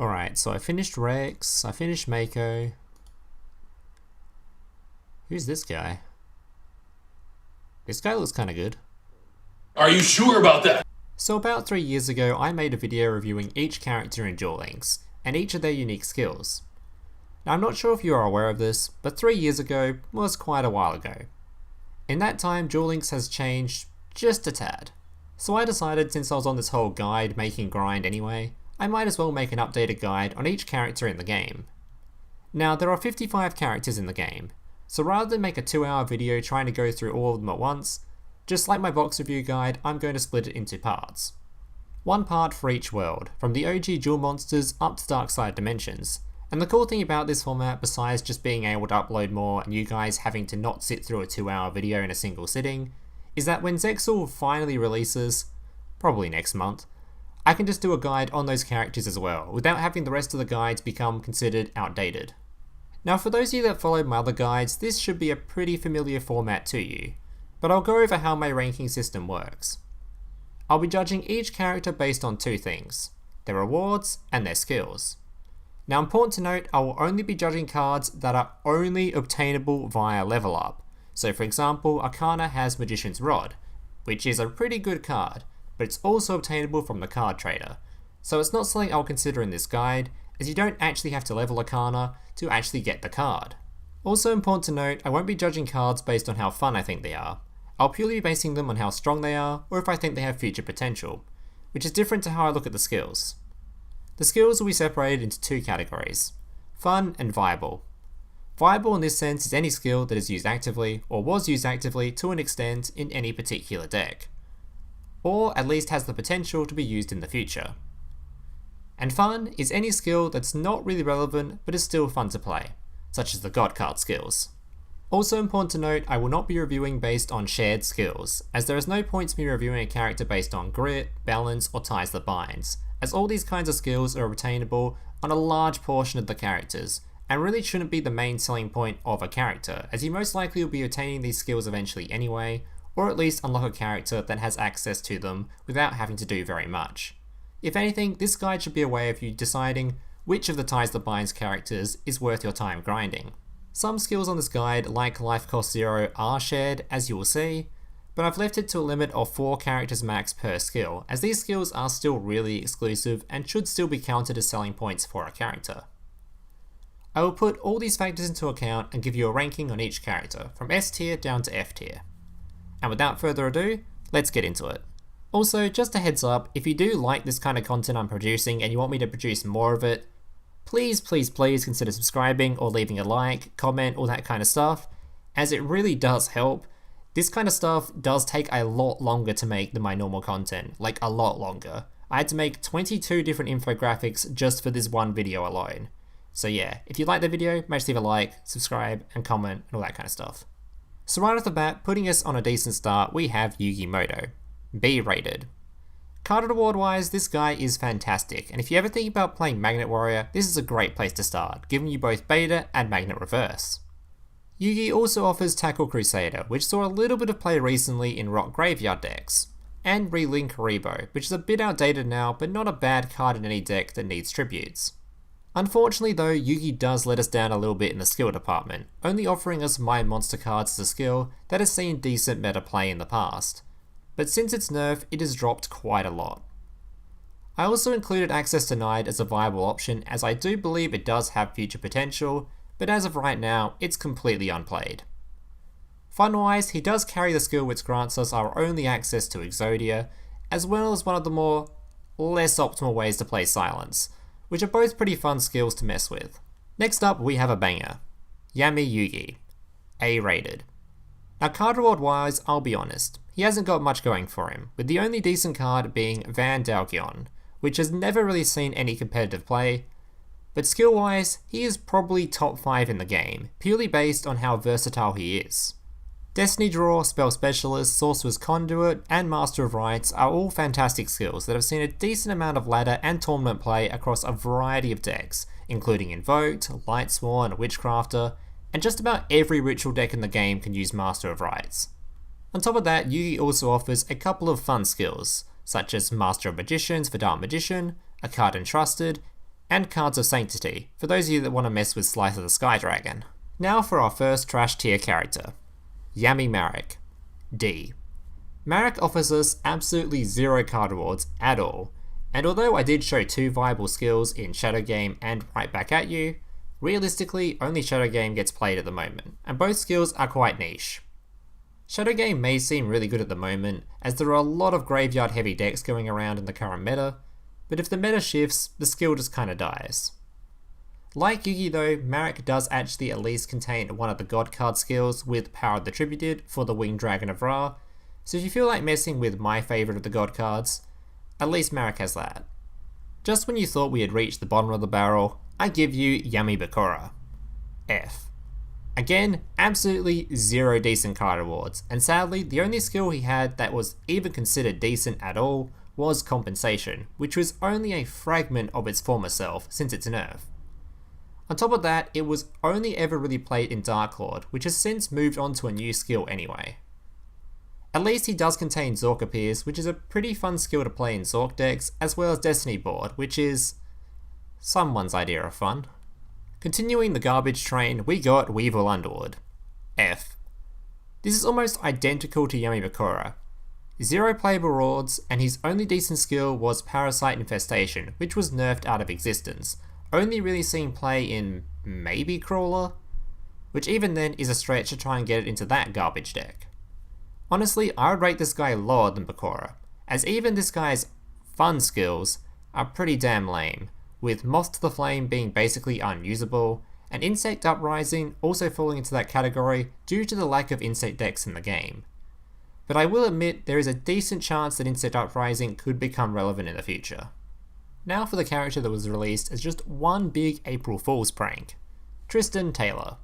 Alright, so I finished Rex, I finished Mako. Who's this guy? This guy looks kinda good. Are you sure about that? So about 3 years ago, I made a video reviewing each character in Duel Links, and each of their unique skills. Now I'm not sure if you are aware of this, but 3 years ago was quite a while ago. In that time, Duel Links has changed just a tad. So I decided, since I was on this whole guide making grind anyway, I might as well make an updated guide on each character in the game. Now there are 55 characters in the game, so rather than make a 2-hour video trying to go through all of them at once, just like my box review guide, I'm going to split it into parts. One part for each world, from the OG Duel monsters up to Darkside Dimensions. And the cool thing about this format, besides just being able to upload more and you guys having to not sit through a 2-hour video in a single sitting, is that when Zexal finally releases, probably next month, I can just do a guide on those characters as well, without having the rest of the guides become considered outdated. Now for those of you that followed my other guides, this should be a pretty familiar format to you, but I'll go over how my ranking system works. I'll be judging each character based on 2 things, their rewards and their skills. Now important to note, I will only be judging cards that are only obtainable via level up. So for example, Arkana has Magician's Rod, which is a pretty good card, but it's also obtainable from the card trader. So it's not something I'll consider in this guide, as you don't actually have to level Arkana to actually get the card. Also important to note, I won't be judging cards based on how fun I think they are. I'll purely be basing them on how strong they are, or if I think they have future potential, which is different to how I look at the skills. The skills will be separated into 2 categories, fun and viable. Viable in this sense is any skill that is used actively, or was used actively to an extent in any particular deck, or at least has the potential to be used in the future. And fun is any skill that's not really relevant but is still fun to play, such as the God card skills. Also important to note, I will not be reviewing based on shared skills, as there is no point to me reviewing a character based on grit, balance, or ties that binds, as all these kinds of skills are obtainable on a large portion of the characters, and really shouldn't be the main selling point of a character, as you most likely will be attaining these skills eventually anyway, or at least unlock a character that has access to them without having to do very much. If anything, this guide should be a way of you deciding which of the Ties That Binds characters is worth your time grinding. Some skills on this guide, like Life Cost 0, are shared, as you will see, but I've left it to a limit of 4 characters max per skill, as these skills are still really exclusive and should still be counted as selling points for a character. I will put all these factors into account and give you a ranking on each character, from S tier down to F tier. And without further ado, let's get into it. Also, just a heads up, if you do like this kind of content I'm producing and you want me to produce more of it, please consider subscribing or leaving a like, comment, all that kind of stuff, as it really does help. This kind of stuff does take a lot longer to make than my normal content, like a lot longer. I had to make 22 different infographics just for this one video alone. So yeah, if you like the video, make sure to leave a like, subscribe, and comment, and all that kind of stuff. So right off the bat, putting us on a decent start, we have Yugi Moto, B rated. Card reward wise, this guy is fantastic, and if you ever think about playing Magnet Warrior, this is a great place to start, giving you both Beta and Magnet Reverse. Yugi also offers Tackle Crusader, which saw a little bit of play recently in Rock Graveyard decks, and Relink Karibo, which is a bit outdated now, but not a bad card in any deck that needs tributes. Unfortunately though, Yugi does let us down a little bit in the skill department, only offering us Mind Monster cards as a skill that has seen decent meta play in the past. But since its nerf, it has dropped quite a lot. I also included Access Denied as a viable option, as I do believe it does have future potential, but as of right now, it's completely unplayed. Fun-wise, he does carry the skill which grants us our only access to Exodia, as well as one of the more less optimal ways to play Silence, which are both pretty fun skills to mess with. Next up, we have a banger, Yami Yugi, A rated. Now card reward wise, I'll be honest, he hasn't got much going for him, with the only decent card being Van Dalgion, which has never really seen any competitive play, but skill wise, he is probably top 5 in the game, purely based on how versatile he is. Destiny Draw, Spell Specialist, Sorcerer's Conduit, and Master of Rites are all fantastic skills that have seen a decent amount of ladder and tournament play across a variety of decks, including Invoked, Lightsworn, Witchcrafter, and just about every ritual deck in the game can use Master of Rites. On top of that, Yugi also offers a couple of fun skills, such as Master of Magicians for Dark Magician, a card Entrusted, and Cards of Sanctity, for those of you that want to mess with Slice of the Sky Dragon. Now for our first trash tier character, Yami Marik, D. Marik offers us absolutely zero card rewards at all, and although I did show 2 viable skills in Shadow Game and Right Back At You, realistically only Shadow Game gets played at the moment, and both skills are quite niche. Shadow Game may seem really good at the moment, as there are a lot of graveyard heavy decks going around in the current meta, but if the meta shifts, the skill just kinda dies. Like Yugi though, Marik does actually at least contain one of the God card skills with Power of the Tributed for the Winged Dragon of Ra, so if you feel like messing with my favourite of the God cards, at least Marik has that. Just when you thought we had reached the bottom of the barrel, I give you Yami Bakura, F. Again, absolutely zero decent card rewards, and sadly the only skill he had that was even considered decent at all was Compensation, which was only a fragment of its former self since its nerf. On top of that, it was only ever really played in Dark Lord, which has since moved on to a new skill anyway. At least he does contain Zork Appears, which is a pretty fun skill to play in Zork decks, as well as Destiny Board, which is someone's idea of fun. Continuing the garbage train, we got Weevil Underwood, F. This is almost identical to Yami Bakura. Zero playable rewards, and his only decent skill was Parasite Infestation, which was nerfed out of existence, only really seeing play in maybe Crowler, which even then is a stretch to try and get it into that garbage deck. Honestly, I would rate this guy lower than Bakura, as even this guy's fun skills are pretty damn lame, with Moth to the Flame being basically unusable, and Insect Uprising also falling into that category due to the lack of insect decks in the game. But I will admit there is a decent chance that Insect Uprising could become relevant in the future. Now for the character that was released as just one big April Fool's prank, Tristan Taylor.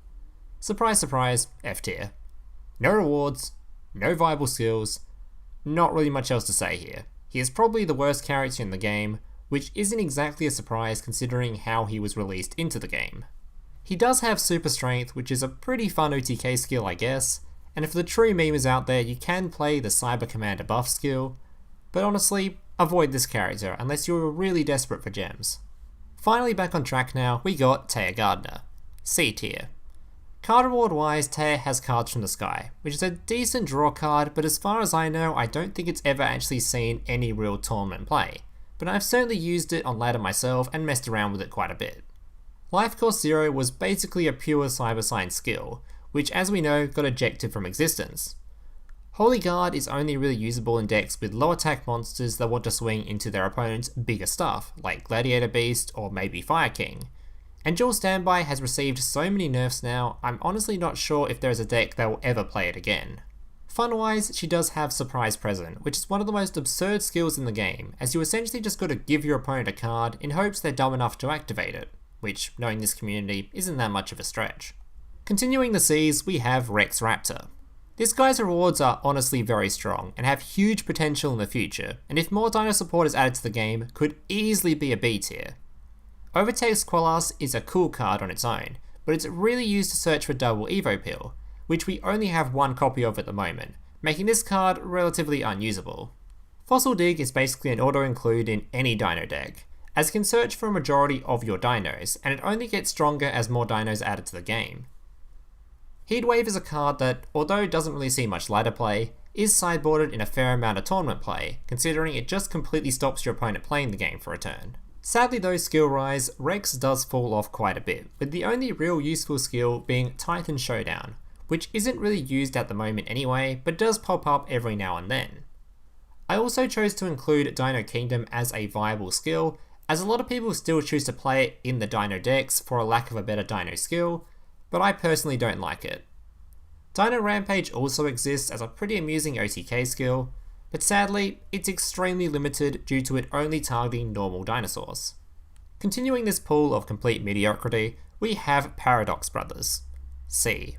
Surprise surprise, F tier. No rewards, no viable skills, not really much else to say here. He is probably the worst character in the game, which isn't exactly a surprise considering how he was released into the game. He does have Super Strength, which is a pretty fun OTK skill I guess, and if the true memers out there, you can play the Cyber Commander buff skill, but honestly, avoid this character unless you're really desperate for gems. Finally back on track now, we got Taya Gardner, C tier. Card reward wise, Taya has Cards from the Sky, which is a decent draw card, but as far as I know, I don't think it's ever actually seen any real tournament play, but I've certainly used it on ladder myself and messed around with it quite a bit. Life Cost 0 was basically a pure Cyber Sign skill, which as we know got ejected from existence. Holy Guard is only really usable in decks with low attack monsters that want to swing into their opponent's bigger stuff, like Gladiator Beast or maybe Fire King. And Duel Standby has received so many nerfs now, I'm honestly not sure if there is a deck that will ever play it again. Fun-wise, she does have Surprise Present, which is one of the most absurd skills in the game, as you essentially just gotta give your opponent a card in hopes they're dumb enough to activate it, which, knowing this community, isn't that much of a stretch. Continuing the Cs, we have Rex Raptor. This guy's rewards are honestly very strong, and have huge potential in the future, and if more Dino support is added to the game, could easily be a B tier. Overtake's Quellas is a cool card on its own, but it's really used to search for double Evo Pill, which we only have one copy of at the moment, making this card relatively unusable. Fossil Dig is basically an auto-include in any dino deck, as it can search for a majority of your dinos, and it only gets stronger as more dinos are added to the game. Heatwave is a card that, although it doesn't really see much ladder play, is sideboarded in a fair amount of tournament play, considering it just completely stops your opponent playing the game for a turn. Sadly though, skill-wise, Rex does fall off quite a bit, with the only real useful skill being Titan Showdown, which isn't really used at the moment anyway, but does pop up every now and then. I also chose to include Dino Kingdom as a viable skill, as a lot of people still choose to play it in the Dino decks for a lack of a better Dino skill, but I personally don't like it. Dino Rampage also exists as a pretty amusing OTK skill, but sadly, it's extremely limited due to it only targeting normal dinosaurs. Continuing this pool of complete mediocrity, we have Paradox Brothers, C.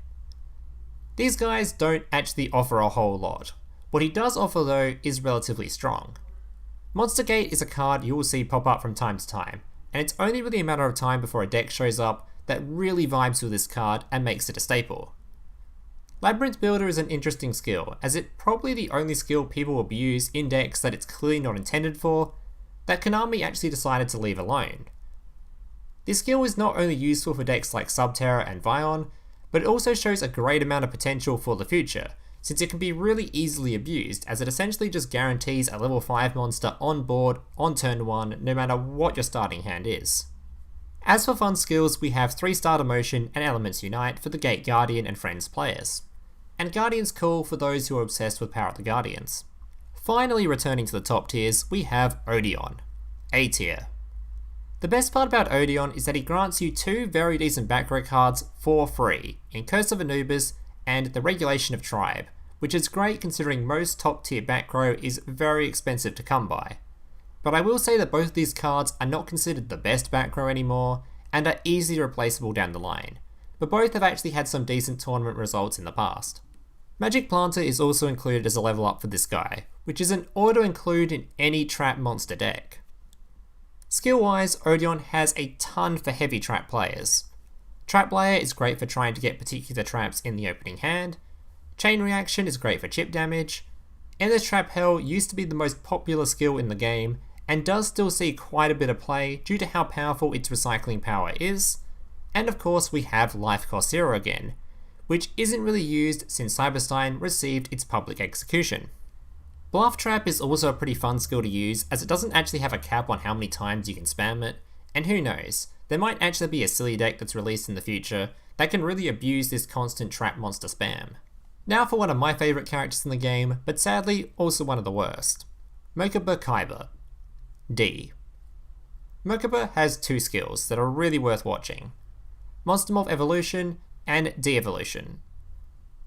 These guys don't actually offer a whole lot. What he does offer though is relatively strong. Monster Gate is a card you will see pop up from time to time, and it's only really a matter of time before a deck shows up that really vibes with this card and makes it a staple. Labyrinth Builder is an interesting skill, as it's probably the only skill people will use in decks that it's clearly not intended for, that Konami actually decided to leave alone. This skill is not only useful for decks like Subterra and Vion, but it also shows a great amount of potential for the future, since it can be really easily abused as it essentially just guarantees a level 5 monster on board on turn 1 no matter what your starting hand is. As for fun skills, we have 3 Starter Motion and Elements Unite for the Gate Guardian and Friends players. And Guardian's cool for those who are obsessed with Power of the Guardians. Finally returning to the top tiers, we have Odion, A tier. The best part about Odion is that he grants you 2 very decent back row cards for free, in Curse of Anubis and the Regulation of Tribe, which is great considering most top tier back row is very expensive to come by. But I will say that both of these cards are not considered the best back row anymore, and are easily replaceable down the line, but both have actually had some decent tournament results in the past. Magic Planter is also included as a level up for this guy, which is an auto-include in any trap monster deck. Skill-wise, Odion has a ton for heavy trap players. Trap Layer is great for trying to get particular traps in the opening hand, Chain Reaction is great for chip damage, Endless Trap Hell used to be the most popular skill in the game, and does still see quite a bit of play due to how powerful its recycling power is, and of course we have Life Cost 0 again, which isn't really used since Cyberstein received its public execution. Bluff Trap is also a pretty fun skill to use as it doesn't actually have a cap on how many times you can spam it, and who knows, there might actually be a silly deck that's released in the future that can really abuse this constant trap monster spam. Now for one of my favourite characters in the game, but sadly also one of the worst. Mokuba Kaiba, D. Mokuba has 2 skills that are really worth watching, Monster Morph Evolution and De-Evolution.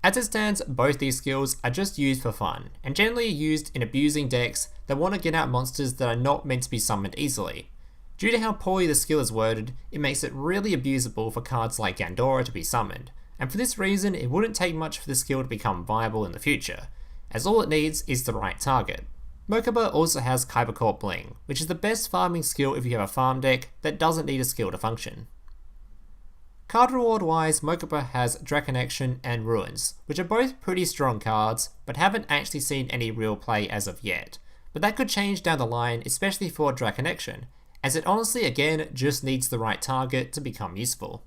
As it stands, both these skills are just used for fun, and generally used in abusing decks that want to get out monsters that are not meant to be summoned easily. Due to how poorly the skill is worded, it makes it really abusable for cards like Gandora to be summoned, and for this reason it wouldn't take much for the skill to become viable in the future, as all it needs is the right target. Mokuba also has Kaiba Corp Bling, which is the best farming skill if you have a farm deck that doesn't need a skill to function. Card reward wise, Mokuba has Draconection and Ruins, which are both pretty strong cards, but haven't actually seen any real play as of yet. But that could change down the line, especially for Draconection, as it honestly again just needs the right target to become useful.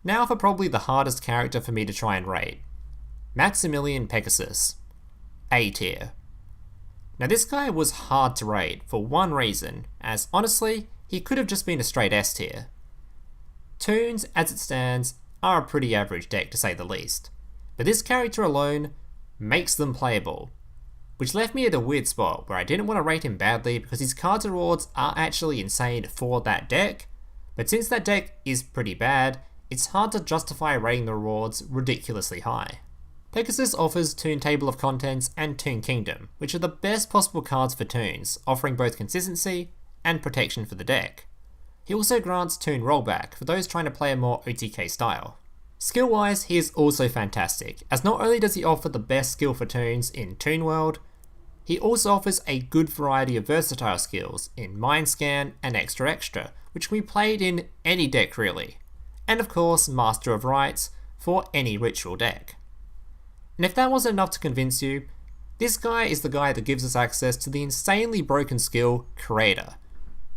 Now for probably the hardest character for me to try and rate. Maximillion Pegasus, A tier. Now this guy was hard to rate for one reason, as honestly, he could have just been a straight S tier. Toons, as it stands, are a pretty average deck to say the least, but this character alone makes them playable, which left me at a weird spot where I didn't want to rate him badly because his cards and rewards are actually insane for that deck, but since that deck is pretty bad, it's hard to justify rating the rewards ridiculously high. Pegasus offers Toon Table of Contents and Toon Kingdom, which are the best possible cards for Toons, offering both consistency and protection for the deck. He also grants Toon Rollback for those trying to play a more OTK style. Skill-wise, he is also fantastic, as not only does he offer the best skill for Toons in Toon World, he also offers a good variety of versatile skills in Mind Scan and Extra Extra, which can be played in any deck really, and of course Master of Rites for any ritual deck. And if that wasn't enough to convince you, this guy is the guy that gives us access to the insanely broken skill Creator,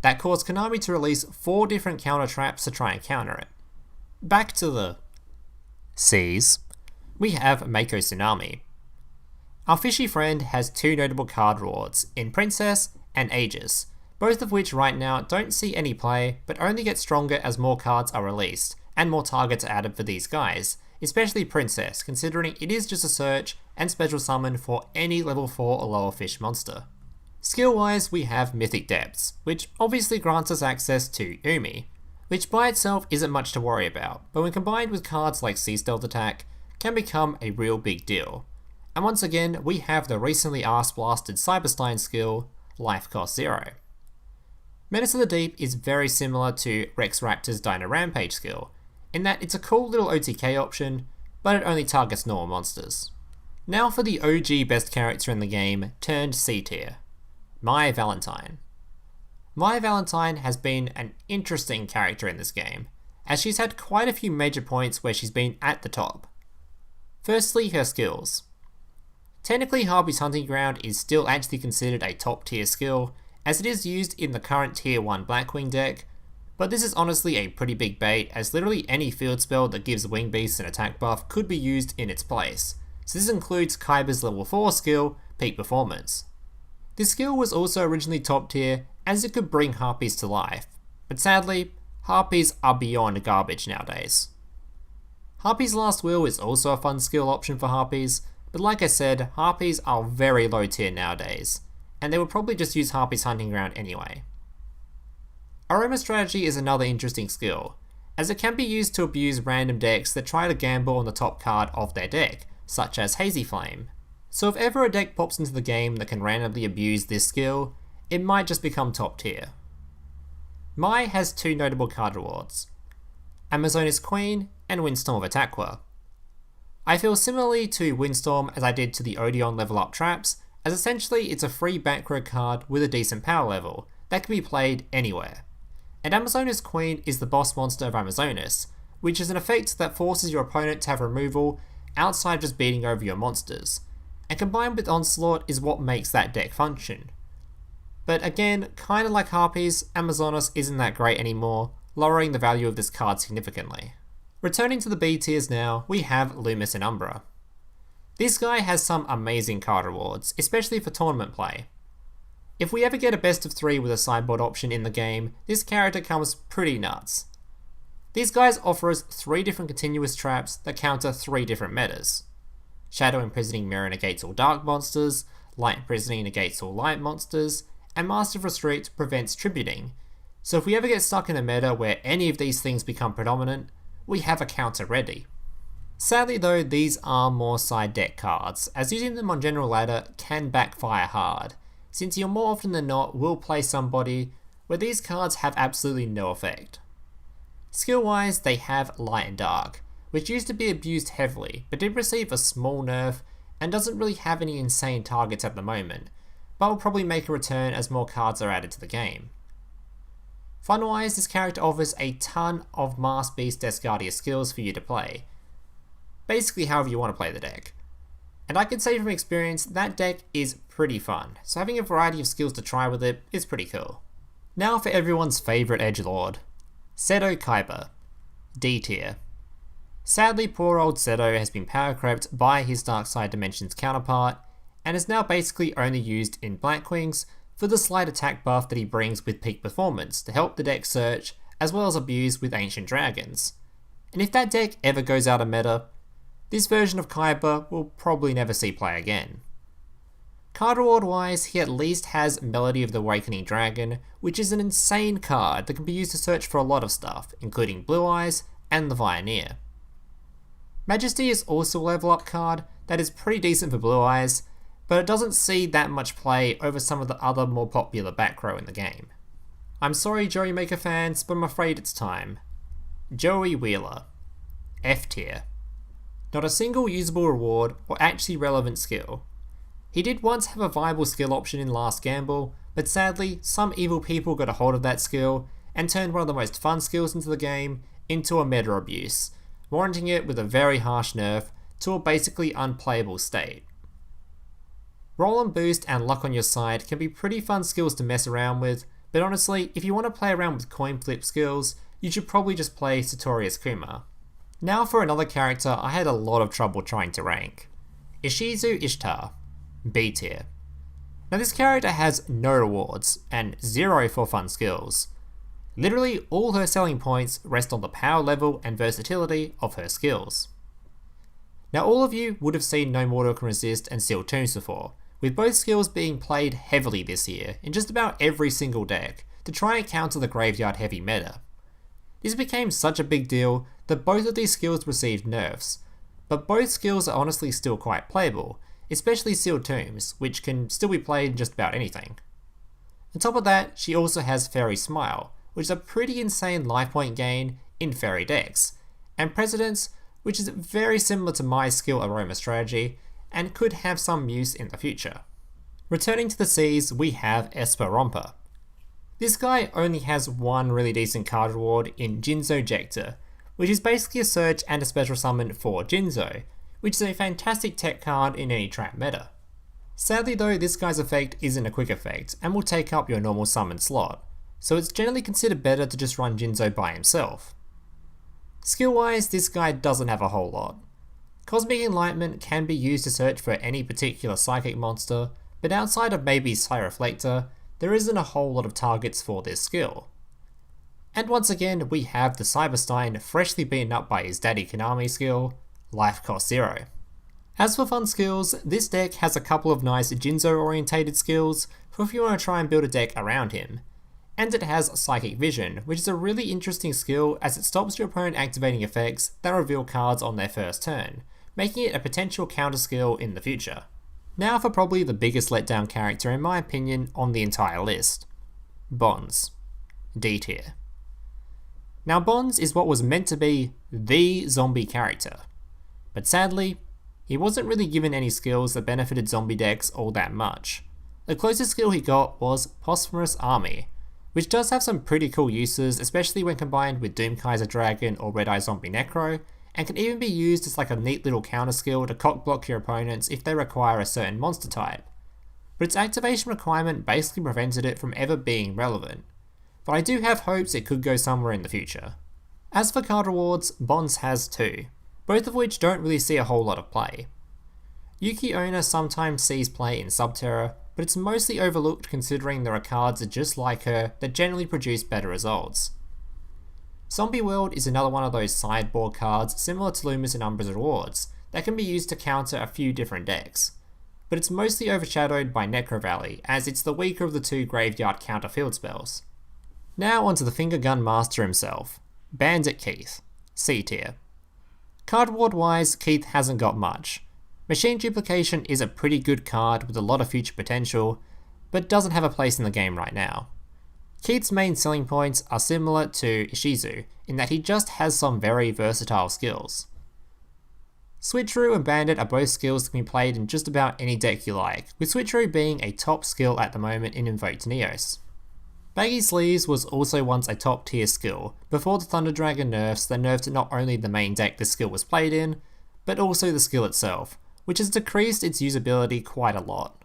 that caused Konami to release 4 different counter traps to try and counter it. Back to the C's, we have Mako Tsunami. Our fishy friend has 2 notable card rewards in Princess and Aegis, both of which right now don't see any play, but only get stronger as more cards are released, and more targets are added for these guys, especially Princess, considering it is just a search and special summon for any level 4 or lower fish monster. Skill-wise, we have Mythic Depths, which obviously grants us access to Umi, which by itself isn't much to worry about, but when combined with cards like Sea Stealth Attack, can become a real big deal. And once again, we have the recently arse-blasted Cyberstein skill, Life Cost 0. Menace of the Deep is very similar to Rex Raptor's Dino Rampage skill, in that it's a cool little OTK option, but it only targets normal monsters. Now for the OG best character in the game, turned C tier. Mai Valentine. Mai Valentine has been an interesting character in this game, as she's had quite a few major points where she's been at the top. Firstly, her skills. Technically, Harpy's Hunting Ground is still actually considered a top tier skill, as it is used in the current tier 1 Blackwing deck, But this is honestly a pretty big bait, as literally any field spell that gives Wing Beast an attack buff could be used in its place. So this includes Kaiba's level 4 skill, Peak Performance. This skill was also originally top tier, as it could bring Harpies to life, but sadly, Harpies are beyond garbage nowadays. Harpy's Last Will is also a fun skill option for Harpies, but like I said, Harpies are very low tier nowadays, and they would probably just use Harpy's Hunting Ground anyway. Aroma Strategy is another interesting skill, as it can be used to abuse random decks that try to gamble on the top card of their deck, such as Hazy Flame. So if ever a deck pops into the game that can randomly abuse this skill, it might just become top tier. Mai has two notable card rewards, Amazona's Queen and Windstorm of Atakwa. I feel similarly to Windstorm as I did to the Odion level up traps, as essentially it's a free back row card with a decent power level that can be played anywhere. And Amazona's Queen is the boss monster of Amazonas, which is an effect that forces your opponent to have removal outside of just beating over your monsters, and combined with Onslaught is what makes that deck function. But again, kinda like Harpies, Amazonas isn't that great anymore, lowering the value of this card significantly. Returning to the B tiers now, we have Lumis and Umbra. This guy has some amazing card rewards, especially for tournament play. If we ever get a best of 3 with a sideboard option in the game, this character comes pretty nuts. These guys offer us 3 different continuous traps that counter 3 different metas. Shadow Imprisoning Mirror negates all dark monsters, Light Imprisoning negates all light monsters, and Master of Restrict prevents tributing. So if we ever get stuck in a meta where any of these things become predominant, we have a counter ready. Sadly though, these are more side deck cards, as using them on general ladder can backfire hard, since you more often than not will play somebody where these cards have absolutely no effect. Skill wise, they have Light and Dark, which used to be abused heavily, but did receive a small nerf and doesn't really have any insane targets at the moment, but will probably make a return as more cards are added to the game. Fun-wise, this character offers a ton of Mask Beast Descardia skills for you to play. Basically however you want to play the deck. And I can say from experience, that deck is pretty fun, so having a variety of skills to try with it is pretty cool. Now for everyone's favourite edgelord, Seto Kaiba, D tier. Sadly, poor old Seto has been power crept by his Dark Side Dimensions counterpart, and is now basically only used in Blackwings for the slight attack buff that he brings with Peak Performance to help the deck search, as well as abuse with Ancient Dragons. And if that deck ever goes out of meta, this version of Kaiba will probably never see play again. Card reward wise, he at least has Melody of the Awakening Dragon, which is an insane card that can be used to search for a lot of stuff, including Blue Eyes and the Vioneer. Majesty is also a level up card that is pretty decent for Blue Eyes, but it doesn't see that much play over some of the other more popular back row in the game. I'm sorry Joey Maker fans, but I'm afraid it's time. Joey Wheeler, F tier. Not a single usable reward or actually relevant skill. He did once have a viable skill option in Last Gamble, but sadly some evil people got a hold of that skill and turned one of the most fun skills into the game into a meta abuse, warranting it with a very harsh nerf to a basically unplayable state. Roll and Boost and Luck on your side can be pretty fun skills to mess around with, but honestly, if you want to play around with coin flip skills, you should probably just play Sartorius Kumar. Now for another character I had a lot of trouble trying to rank. Ishizu Ishtar, B tier. Now this character has no rewards, and 0 for fun skills. Literally all her selling points rest on the power level and versatility of her skills. Now all of you would have seen No Mortal Can Resist and Sealed Tombs before, with both skills being played heavily this year in just about every single deck to try and counter the graveyard heavy meta. This became such a big deal that both of these skills received nerfs, but both skills are honestly still quite playable, especially Sealed Tombs, which can still be played in just about anything. On top of that, she also has Fairy Smile, which is a pretty insane life point gain in fairy decks, and Precedence, which is very similar to my skill Aroma Strategy, and could have some use in the future. Returning to the Seas, we have Espa Roba. This guy only has one really decent card reward in Jinzo Jector, which is basically a search and a special summon for Jinzo, which is a fantastic tech card in any trap meta. Sadly though, this guy's effect isn't a quick effect, and will take up your normal summon slot, so it's generally considered better to just run Jinzo by himself. Skill-wise, this guy doesn't have a whole lot. Cosmic Enlightenment can be used to search for any particular psychic monster, but outside of maybe Psy-Reflector, there isn't a whole lot of targets for this skill. And once again, we have the Cyberstein freshly beaten up by his daddy Konami skill, Life Cost 0. As for fun skills, this deck has a couple of nice Jinzo orientated skills for if you want to try and build a deck around him. And it has Psychic Vision, which is a really interesting skill as it stops your opponent activating effects that reveal cards on their first turn, making it a potential counter skill in the future. Now for probably the biggest letdown character in my opinion on the entire list. Bonz. D tier. Now Bonz is what was meant to be the zombie character, but sadly, he wasn't really given any skills that benefited zombie decks all that much. The closest skill he got was Posthumous Army, which does have some pretty cool uses, especially when combined with Doomkaiser Dragon or Red Eye Zombie Necro, and can even be used as like a neat little counter skill to cockblock your opponents if they require a certain monster type. But its activation requirement basically prevented it from ever being relevant, but I do have hopes it could go somewhere in the future. As for card rewards, Bonz has two, both of which don't really see a whole lot of play. Yuki Owner sometimes sees play in Subterra, but it's mostly overlooked considering there are cards just like her that generally produce better results. Zombie World is another one of those sideboard cards similar to Lumis and Umbra's rewards that can be used to counter a few different decks, but it's mostly overshadowed by Necro Valley as it's the weaker of the two graveyard counter field spells. Now onto the finger gun master himself, Bandit Keith, C tier. Card reward wise, Keith hasn't got much. Machine Duplication is a pretty good card with a lot of future potential, but doesn't have a place in the game right now. Keith's main selling points are similar to Ishizu, in that he just has some very versatile skills. Switcheroo and Bandit are both skills that can be played in just about any deck you like, with Switcheroo being a top skill at the moment in Invoked Neos. Baggy Sleeves was also once a top tier skill, before the Thunder Dragon nerfs that nerfed not only the main deck the skill was played in, but also the skill itself, which has decreased its usability quite a lot.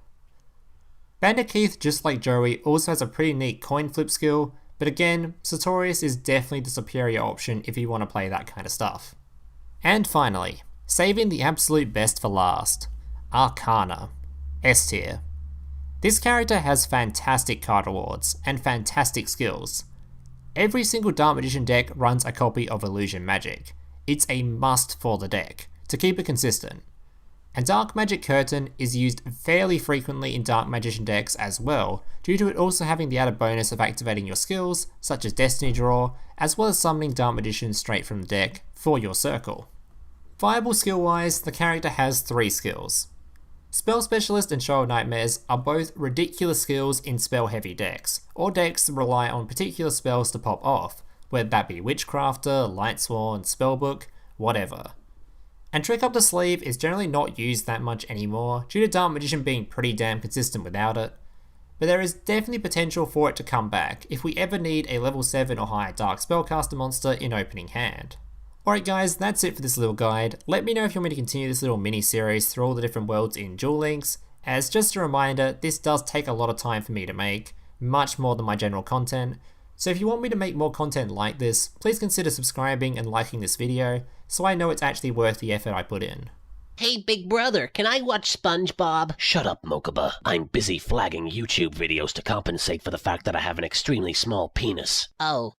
Bandit Keith, just like Joey, also has a pretty neat coin flip skill, but again, Sartorius is definitely the superior option if you want to play that kind of stuff. And finally, saving the absolute best for last, Arkana, S tier. This character has fantastic card rewards, and fantastic skills. Every single Dark Magician deck runs a copy of Illusion Magic. It's a must for the deck, to keep it consistent. And Dark Magic Curtain is used fairly frequently in Dark Magician decks as well, due to it also having the added bonus of activating your skills, such as Destiny Draw, as well as summoning Dark Magician straight from the deck for your circle. Viable skill wise, the character has 3 skills. Spell Specialist and Show of Nightmares are both ridiculous skills in spell heavy decks, or decks that rely on particular spells to pop off, whether that be Witchcrafter, Lightsworn, Spellbook, whatever. And Trick Up the Sleeve is generally not used that much anymore due to Dark Magician being pretty damn consistent without it, but there is definitely potential for it to come back if we ever need a level 7 or higher Dark Spellcaster monster in opening hand. Alright guys, that's it for this little guide. Let me know if you want me to continue this little mini series through all the different worlds in Duel Links, as just a reminder, this does take a lot of time for me to make, much more than my general content. So if you want me to make more content like this, please consider subscribing and liking this video, so I know it's actually worth the effort I put in. Hey, big brother, can I watch SpongeBob? Shut up, Mokuba. I'm busy flagging YouTube videos to compensate for the fact that I have an extremely small penis. Oh.